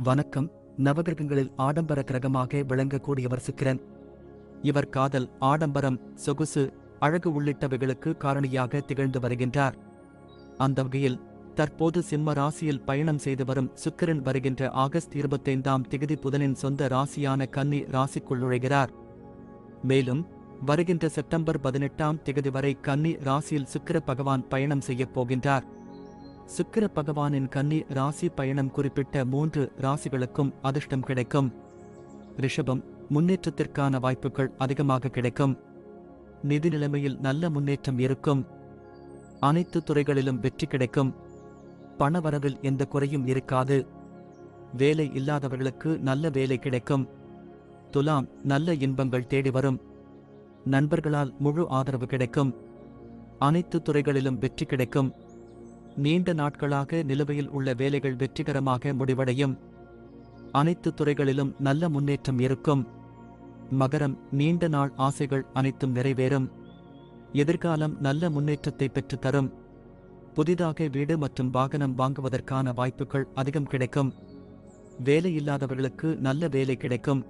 வணக்கம். நவகிரகங்களில் ஆடம்பர கிரகமாக விளங்கக்கூடியவர் சுக்கிரன். இவர் காதல், ஆடம்பரம், சொகுசு, அழகு உள்ளிட்டவைகளுக்கு காரணியாக திகழ்ந்து வருகின்றார். அந்த வகையில் தற்போது சிம்ம ராசியில் பயணம் செய்து வரும் சுக்கிரன் வருகின்ற ஆகஸ்ட் 25ஆம் திகதி புதனின் சொந்த ராசியான கன்னி ராசிக்குள் நுழைகிறார். மேலும் வருகின்ற செப்டம்பர் 18ஆம் திகதி வரை கன்னி ராசியில் சுக்கிர பகவான் பயணம் செய்யப் போகின்றார். சுக்கிர பகவானின் கன்னி ராசி பயணம் குறிப்பிட்ட 3 ராசிகளுக்கும் அதிர்ஷ்டம் கிடைக்கும். ரிஷபம், முன்னேற்றத்திற்கான வாய்ப்புகள் அதிகமாக கிடைக்கும். நிதி நிலைமையில் நல்ல முன்னேற்றம் இருக்கும். அனைத்து துறைகளிலும் வெற்றி கிடைக்கும். பணவரவில் எந்த குறையும் இருக்காது. வேலை இல்லாதவர்களுக்கு நல்ல வேலை கிடைக்கும். துலாம், நல்ல இன்பங்கள் தேடி வரும். நண்பர்களால் முழு ஆதரவு கிடைக்கும். அனைத்து துறைகளிலும் வெற்றி கிடைக்கும். நீண்ட நாட்களாக நிலுவையில் உள்ள வேலைகள் வெற்றிகரமாக முடிவடையும். அனைத்து துறைகளிலும் நல்ல முன்னேற்றம் இருக்கும். மகரம், நீண்ட நாள் ஆசைகள் அனைத்தும் நிறைவேறும். எதிர்காலம் நல்ல முன்னேற்றத்தை பெற்றுத் தரும். புதிதாக வீடு மற்றும் வாகனம் வாங்குவதற்கான வாய்ப்புகள் அதிகம் கிடைக்கும். வேலையில்லாதவர்களுக்கு நல்ல வேலை கிடைக்கும்.